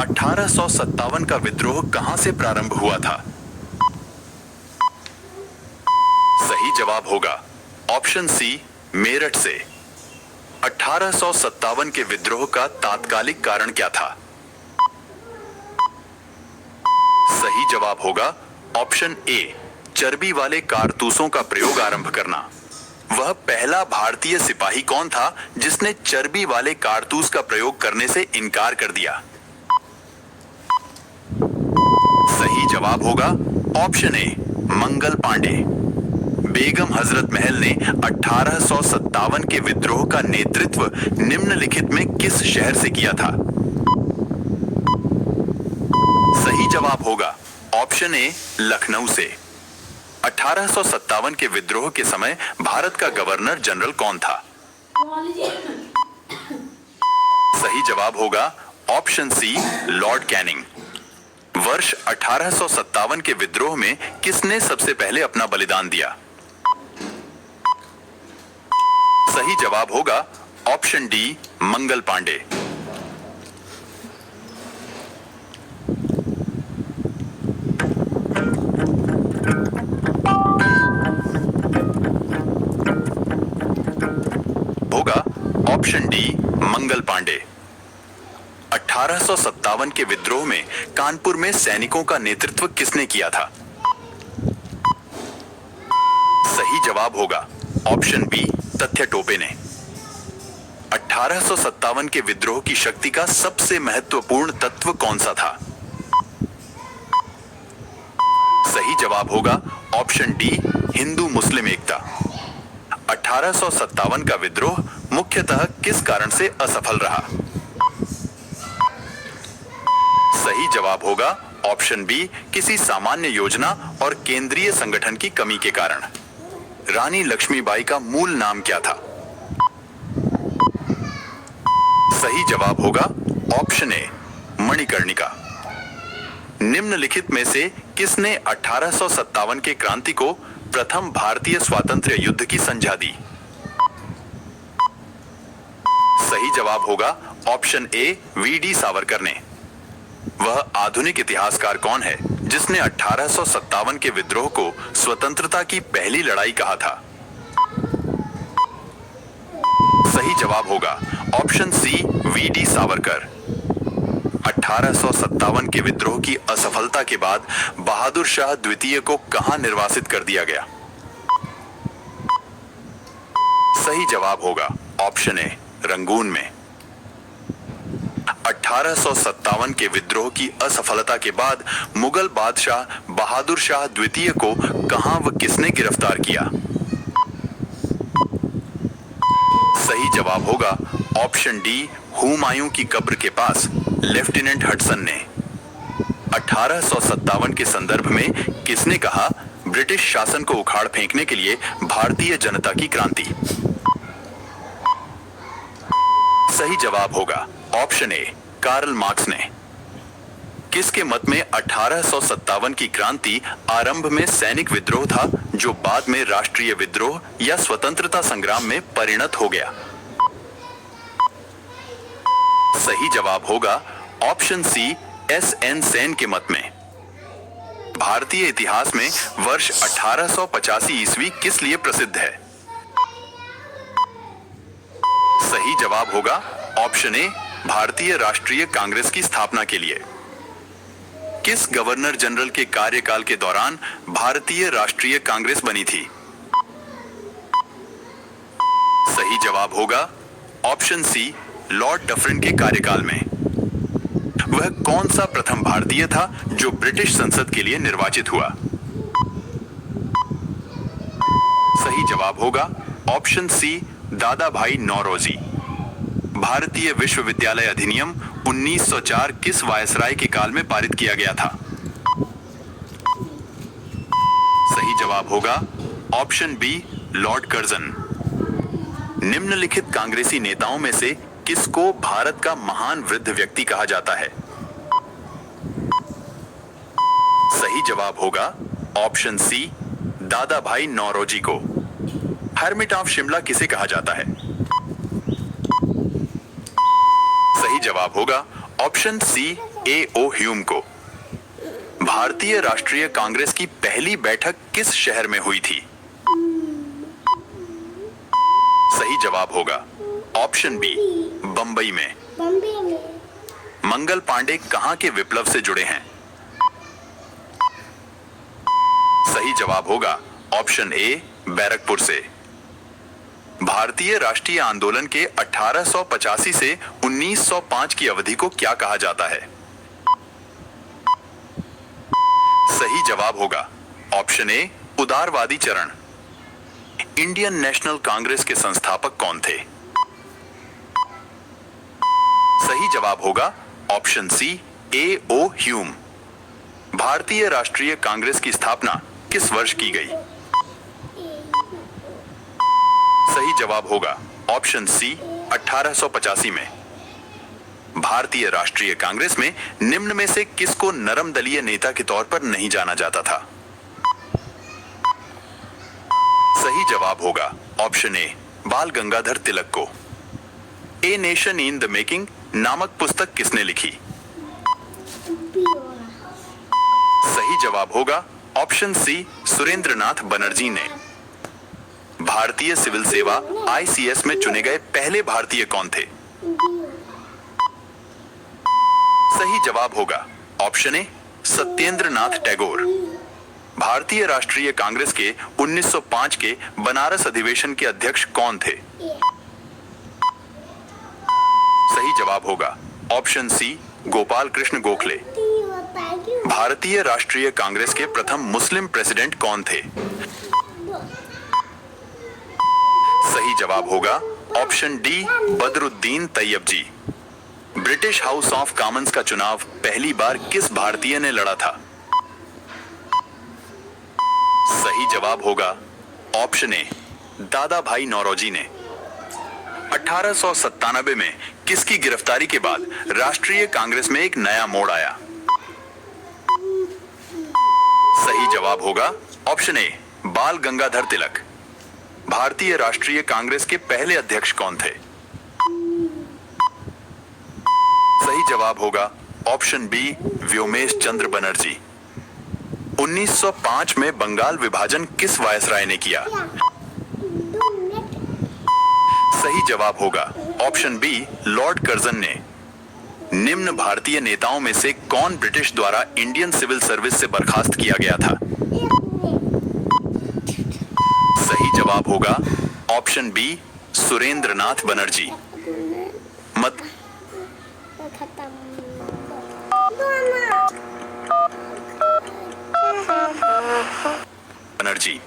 1857 का विद्रोह कहां से प्रारंभ हुआ था? सही जवाब होगा ऑप्शन सी, मेरठ से। 1857 के विद्रोह का तात्कालिक कारण क्या था? सही जवाब होगा ऑप्शन ए, चर्बी वाले कारतूसों का प्रयोग आरंभ करना। वह पहला भारतीय सिपाही कौन था जिसने चर्बी वाले कारतूस का प्रयोग करने से इनकार कर दिया? सही जवाब होगा ऑप्शन ए, मंगल पांडे। बेगम हजरत महल ने 1857 के विद्रोह का नेतृत्व निम्नलिखित में किस शहर से किया था? सही जवाब होगा ऑप्शन ए, लखनऊ से। 1857 के विद्रोह के समय भारत का गवर्नर जनरल कौन था? सही जवाब होगा ऑप्शन सी, लॉर्ड कैनिंग। वर्ष 1857 के विद्रोह में किसने सबसे पहले अपना बलिदान दिया? सही जवाब होगा ऑप्शन डी, मंगल पांडे। होगा ऑप्शन डी, मंगल पांडे। 1857 के विद्रोह में कानपुर में सैनिकों का नेतृत्व किसने किया था? सही जवाब होगा ऑप्शन बी, तथ्य टोपे ने। 1857 के विद्रोह की शक्ति का सबसे महत्वपूर्ण तत्व कौन सा था? सही जवाब होगा ऑप्शन डी, हिंदू मुस्लिम एकता। 1857 का विद्रोह मुख्यतः किस कारण से असफल रहा? सही जवाब होगा ऑप्शन बी, किसी सामान्य योजना और केंद्रीय संगठन की कमी के कारण। रानी लक्ष्मीबाई का मूल नाम क्या था? सही जवाब होगा ऑप्शन ए, मणिकर्णिका। निम्नलिखित में से किसने 1857 के क्रांति को प्रथम भारतीय स्वातंत्र्य युद्ध की संज्ञा दी? सही जवाब होगा ऑप्शन ए, वी.डी. सावरकर ने। वह आधुनिक इतिहासकार कौन है जिसने 1857 के विद्रोह को स्वतंत्रता की पहली लड़ाई कहा था? सही जवाब होगा ऑप्शन सी, वी.डी. सावरकर। 1857 के विद्रोह की असफलता के बाद बहादुर शाह द्वितीय को कहां निर्वासित कर दिया गया? सही जवाब होगा ऑप्शन ए, रंगून में। 1857 के विद्रोह की असफलता के बाद मुगल बादशाह बहादुर शाह द्वितीय को कहां व किसने गिरफ्तार किया? सही जवाब होगा ऑप्शन डी, हुमायूं की कब्र के पास लेफ्टिनेंट हडसन ने। 1857 के संदर्भ में किसने कहा, ब्रिटिश शासन को उखाड़ फेंकने के लिए भारतीय जनता की क्रांति? सही जवाब होगा ऑप्शन ए, कार्ल मार्क्स ने। किसके मत में 1857 की क्रांति आरंभ में सैनिक विद्रोह था जो बाद में राष्ट्रीय विद्रोह या स्वतंत्रता संग्राम में परिणत हो गया? सही जवाब होगा ऑप्शन सी, एस.एन. सेन के मत में। भारतीय इतिहास में वर्ष 1885 ईस्वी किस लिए प्रसिद्ध है? सही जवाब होगा ऑप्शन ए, भारतीय राष्ट्रीय कांग्रेस की स्थापना के लिए। किस गवर्नर जनरल के कार्यकाल के दौरान भारतीय राष्ट्रीय कांग्रेस बनी थी? सही जवाब होगा ऑप्शन सी, लॉर्ड डफरिन के कार्यकाल में। वह कौन सा प्रथम भारतीय था जो ब्रिटिश संसद के लिए निर्वाचित हुआ? सही जवाब होगा ऑप्शन सी, दादा भाई नौरोजी। भारतीय विश्वविद्यालय अधिनियम 1904 किस वायसराय के काल में पारित किया गया था? सही जवाब होगा ऑप्शन बी, लॉर्ड कर्जन। निम्नलिखित कांग्रेसी नेताओं में से किसको भारत का महान वृद्ध व्यक्ति कहा जाता है? सही जवाब होगा ऑप्शन सी, दादा भाई नौरोजी को। हर्मिट ऑफ शिमला किसे कहा जाता है? सही जवाब होगा ऑप्शन सी, ए ओ ह्यूम को। भारतीय राष्ट्रीय कांग्रेस की पहली बैठक किस शहर में हुई थी? सही जवाब होगा ऑप्शन बी, बंबई में। मंगल पांडे कहां के विप्लव से जुड़े हैं? सही जवाब होगा ऑप्शन ए, बैरकपुर से। भारतीय राष्ट्रीय आंदोलन के 1885 से 1905 की अवधि को क्या कहा जाता है? सही जवाब होगा ऑप्शन ए, उदारवादी चरण। इंडियन नेशनल कांग्रेस के संस्थापक कौन थे? सही जवाब होगा ऑप्शन सी, ए ओ ह्यूम। भारतीय राष्ट्रीय कांग्रेस की स्थापना किस वर्ष की गई? सही जवाब होगा ऑप्शन सी, 1885 में। भारतीय राष्ट्रीय कांग्रेस में निम्न में से किसको नरम दलीय नेता के तौर पर नहीं जाना जाता था? सही जवाब होगा ऑप्शन ए, बाल गंगाधर तिलक को। A nation in the making नामक पुस्तक किसने लिखी? सही जवाब होगा ऑप्शन सी, सुरेंद्रनाथ बनर्जी ने। भारतीय सिविल सेवा आईसीएस में चुने गए पहले भारतीय कौन थे? सही जवाब होगा ऑप्शन ए, सत्येंद्रनाथ टैगोर। भारतीय राष्ट्रीय कांग्रेस के 1905 के बनारस अधिवेशन के अध्यक्ष कौन थे? सही जवाब होगा ऑप्शन सी, गोपाल कृष्ण गोखले। भारतीय राष्ट्रीय कांग्रेस के प्रथम मुस्लिम प्रेसिडेंट कौन थे? सही जवाब होगा option D, Badruddin Tyabji. British House of Commons का चुनाव पहली बार किस भारतीय ने लड़ा था? सही जवाब होगा ऑप्शन ए, दादा भाई नौरोजी ने। 1897 में किसकी गिरफ्तारी के बाद राष्ट्रीय कांग्रेस में एक नया मोड़ आया? सही जवाब होगा ऑप्शन ए, बाल गंगाधर तिलक। भारतीय राष्ट्रीय कांग्रेस के पहले अध्यक्ष कौन थे? सही जवाब होगा ऑप्शन बी, व्योमेश चंद्र बनर्जी। 1905 में बंगाल विभाजन किस वायसराय ने किया? सही जवाब होगा ऑप्शन बी, लॉर्ड कर्जन ने। निम्न भारतीय नेताओं में से कौन ब्रिटिश द्वारा इंडियन सिविल सर्विस से बर्खास्त किया गया था? सही जवाब होगा ऑप्शन बी, सुरेंद्रनाथ बनर्जी। बनर्जी।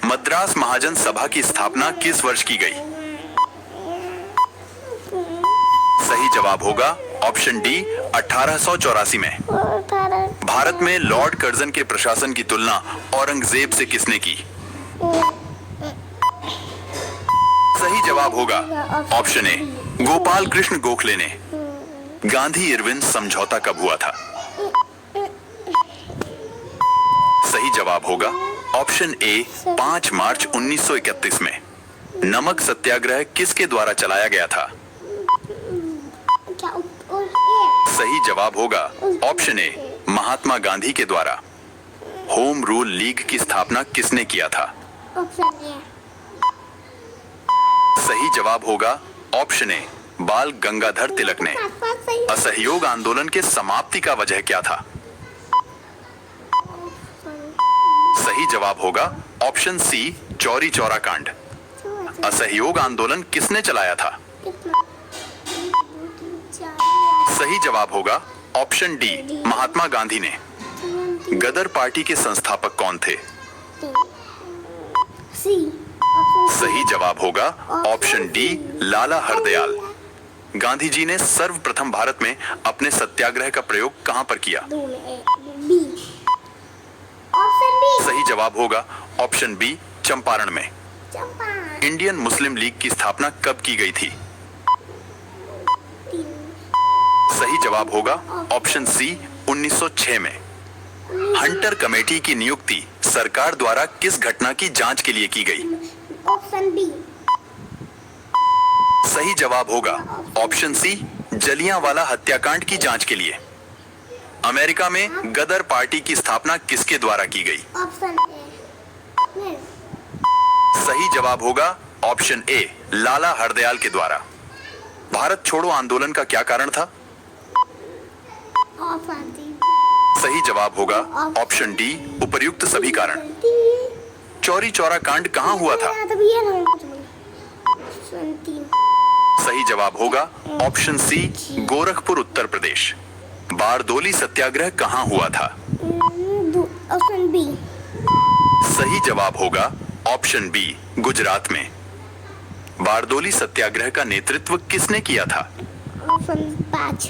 मद्रास महाजन सभा की स्थापना किस वर्ष की गई? सही जवाब होगा ऑप्शन डी, 1884 में। भारत में लॉर्ड कर्जन के प्रशासन की तुलना औरंगजेब से किसने की? सही जवाब होगा ऑप्शन ए, गोपाल कृष्ण गोखले ने। गांधी इरविन समझौता कब हुआ था? सही जवाब होगा ऑप्शन ए, 5 मार्च 1931 में। नमक सत्याग्रह किसके द्वारा चलाया गया था? सही जवाब होगा ऑप्शन ए, महात्मा गांधी के द्वारा। होम रूल लीग की स्थापना किसने किया था? सही जवाब होगा ऑप्शन ए, बाल गंगाधर तिलक ने। असहयोग आंदोलन के समाप्ति का वजह क्या था? सही जवाब होगा ऑप्शन सी, चौरी चौरा कांड। असहयोग आंदोलन किसने चलाया था? सही जवाब होगा ऑप्शन डी, महात्मा गांधी ने। गदर पार्टी के संस्थापक कौन थे? सही जवाब होगा ऑप्शन डी, लाला हरदयाल। गांधी जी ने सर्वप्रथम भारत में अपने सत्याग्रह का प्रयोग कहां पर किया? सही जवाब होगा ऑप्शन बी, चंपारण में। इंडियन मुस्लिम लीग की स्थापना कब की गई थी? सही जवाब होगा ऑप्शन सी, 1906 में। हंटर कमेटी की नियुक्ति सरकार द्वारा किस घटना की जांच के लिए की गई? Option B. सही जवाब होगा ऑप्शन सी, जलियांवाला हत्याकांड की जांच के लिए। अमेरिका में गदर पार्टी की स्थापना किसके द्वारा की गई? Option A. सही जवाब होगा ऑप्शन ए, लाला हरदयाल के द्वारा। भारत छोड़ो आंदोलन का क्या कारण था? Option D. सही जवाब होगा ऑप्शन डी, उपर्युक्त सभी कारण। चौरी चौरा कांड कहाँ हुआ था? सही जवाब होगा ऑप्शन सी, गोरखपुर उत्तर प्रदेश। बारदोली सत्याग्रह कहाँ हुआ था? Option B. सही जवाब होगा ऑप्शन बी, गुजरात में। बारदोली सत्याग्रह का नेतृत्व किसने किया था? ऑप्शन 5।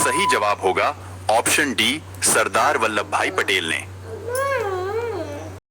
सही जवाब होगा ऑप्शन डी, सरदार वल्लभ भाई पटेल ने।